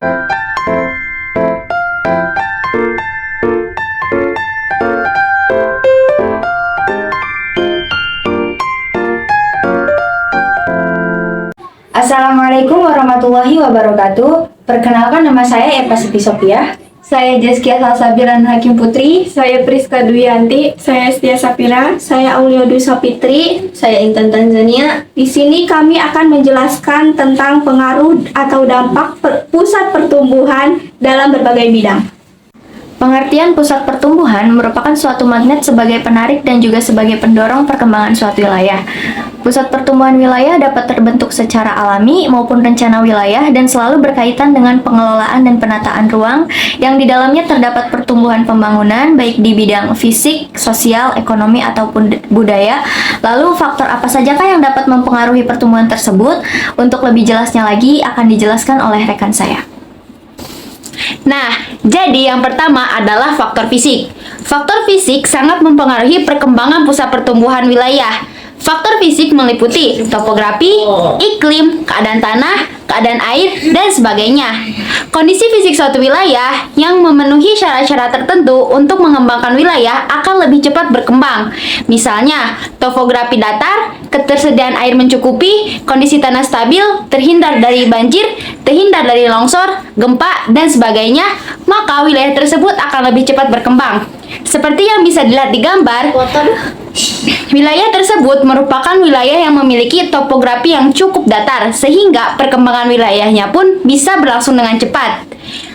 Assalamualaikum warahmatullahi wabarakatuh. Perkenalkan, nama saya Eva Siti Sophia. Saya Jaskia Salsabiran Hakim Putri. Saya Priska Duyanti. Saya Setia Sapira. Saya Aulia Dusa Fitri. Saya Intan Tanzania. Di sini kami akan menjelaskan tentang pengaruh atau dampak pusat pertumbuhan dalam berbagai bidang. Pengertian pusat pertumbuhan merupakan suatu magnet sebagai penarik dan juga sebagai pendorong perkembangan suatu wilayah. Pusat pertumbuhan wilayah dapat terbentuk secara alami maupun rencana wilayah dan selalu berkaitan dengan pengelolaan dan penataan ruang yang di dalamnya terdapat pertumbuhan pembangunan baik di bidang fisik, sosial, ekonomi, ataupun budaya. Lalu faktor apa sajakah yang dapat mempengaruhi pertumbuhan tersebut? Untuk lebih jelasnya lagi akan dijelaskan oleh rekan saya. Nah, jadi yang pertama adalah faktor fisik. Faktor fisik sangat mempengaruhi perkembangan pusat pertumbuhan wilayah. Faktor fisik meliputi topografi, iklim, keadaan tanah, keadaan air, dan sebagainya. Kondisi fisik suatu wilayah yang memenuhi syarat-syarat tertentu untuk mengembangkan wilayah akan lebih cepat berkembang. Misalnya, topografi datar, ketersediaan air mencukupi, kondisi tanah stabil, terhindar dari banjir, terhindar dari longsor, gempa, dan sebagainya, maka wilayah tersebut akan lebih cepat berkembang. Seperti yang bisa dilihat di gambar, wilayah tersebut merupakan wilayah yang memiliki topografi yang cukup datar, sehingga perkembangan wilayahnya pun bisa berlangsung dengan cepat.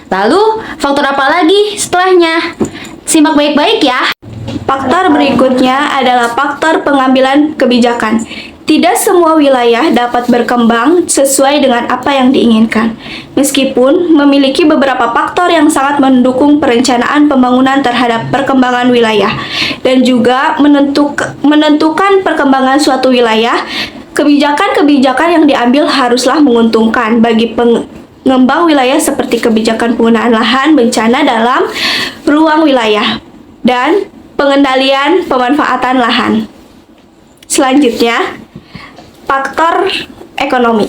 Lalu, faktor apa lagi setelahnya? Simak baik-baik ya. Faktor berikutnya adalah faktor pengambilan kebijakan. Tidak semua wilayah dapat berkembang sesuai dengan apa yang diinginkan, meskipun memiliki beberapa faktor yang sangat mendukung perencanaan pembangunan terhadap perkembangan wilayah, dan juga menentukan perkembangan suatu wilayah. Kebijakan-kebijakan yang diambil haruslah menguntungkan bagi pengembang wilayah seperti kebijakan penggunaan lahan bencana dalam ruang wilayah, dan pengendalian pemanfaatan lahan. Selanjutnya, faktor ekonomi.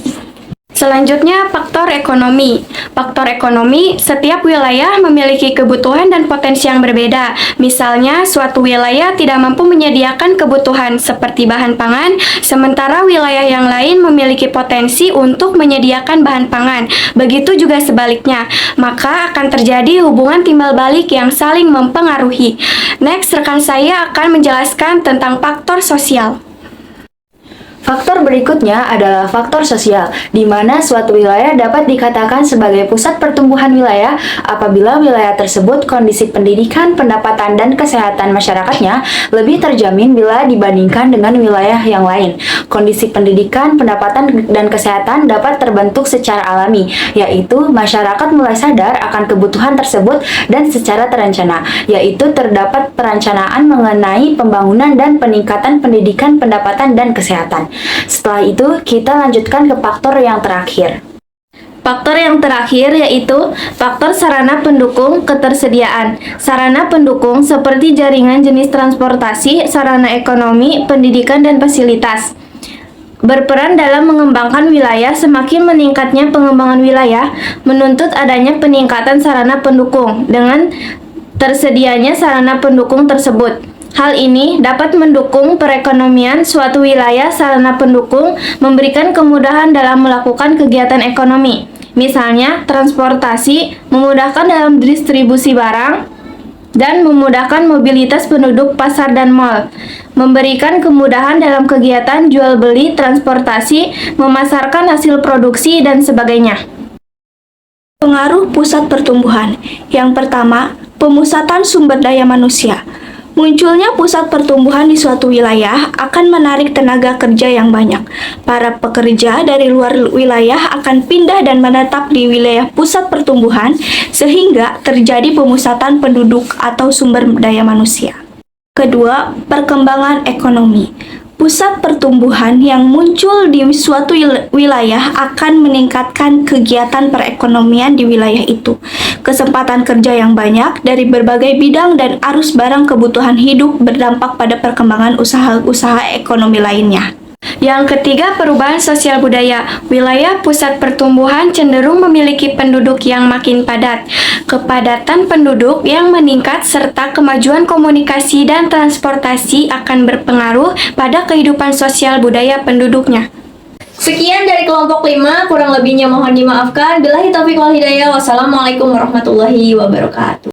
Selanjutnya, faktor ekonomi. Faktor ekonomi, setiap wilayah memiliki kebutuhan dan potensi yang berbeda. Misalnya, suatu wilayah tidak mampu menyediakan kebutuhan seperti bahan pangan, sementara wilayah yang lain memiliki potensi untuk menyediakan bahan pangan. Begitu juga sebaliknya, maka akan terjadi hubungan timbal balik yang saling mempengaruhi. Next, rekan saya akan menjelaskan tentang faktor sosial. Faktor berikutnya adalah faktor sosial, di mana suatu wilayah dapat dikatakan sebagai pusat pertumbuhan wilayah apabila wilayah tersebut kondisi pendidikan, pendapatan, dan kesehatan masyarakatnya lebih terjamin bila dibandingkan dengan wilayah yang lain. Kondisi pendidikan, pendapatan, dan kesehatan dapat terbentuk secara alami, yaitu masyarakat mulai sadar akan kebutuhan tersebut dan secara terencana, yaitu terdapat perencanaan mengenai pembangunan dan peningkatan pendidikan, pendapatan, dan kesehatan. Setelah itu, kita lanjutkan ke faktor yang terakhir. Faktor yang terakhir yaitu faktor sarana pendukung ketersediaan. Sarana pendukung seperti jaringan jenis transportasi, sarana ekonomi, pendidikan, dan fasilitas berperan dalam mengembangkan wilayah. Semakin meningkatnya pengembangan wilayah menuntut adanya peningkatan sarana pendukung dengan tersedianya sarana pendukung tersebut. Hal ini dapat mendukung perekonomian suatu wilayah. Sarana pendukung memberikan kemudahan dalam melakukan kegiatan ekonomi. Misalnya, transportasi memudahkan dalam distribusi barang dan memudahkan mobilitas penduduk pasar dan mal. Memberikan kemudahan dalam kegiatan jual beli, transportasi, memasarkan hasil produksi, dan sebagainya. Pengaruh pusat pertumbuhan. Yang pertama, pemusatan sumber daya manusia. Munculnya pusat pertumbuhan di suatu wilayah akan menarik tenaga kerja yang banyak. Para pekerja dari luar wilayah akan pindah dan menetap di wilayah pusat pertumbuhan, sehingga terjadi pemusatan penduduk atau sumber daya manusia. Kedua, perkembangan ekonomi. Pusat pertumbuhan yang muncul di suatu wilayah akan meningkatkan kegiatan perekonomian di wilayah itu, kesempatan kerja yang banyak dari berbagai bidang, dan arus barang kebutuhan hidup berdampak pada perkembangan usaha-usaha ekonomi lainnya. Yang ketiga, perubahan sosial budaya. Wilayah pusat pertumbuhan cenderung memiliki penduduk yang makin padat. Kepadatan penduduk yang meningkat serta kemajuan komunikasi dan transportasi akan berpengaruh pada kehidupan sosial budaya penduduknya. Sekian dari kelompok 5, kurang lebihnya mohon dimaafkan. Billahi taufiq wal hidayah. Wassalamualaikum warahmatullahi wabarakatuh.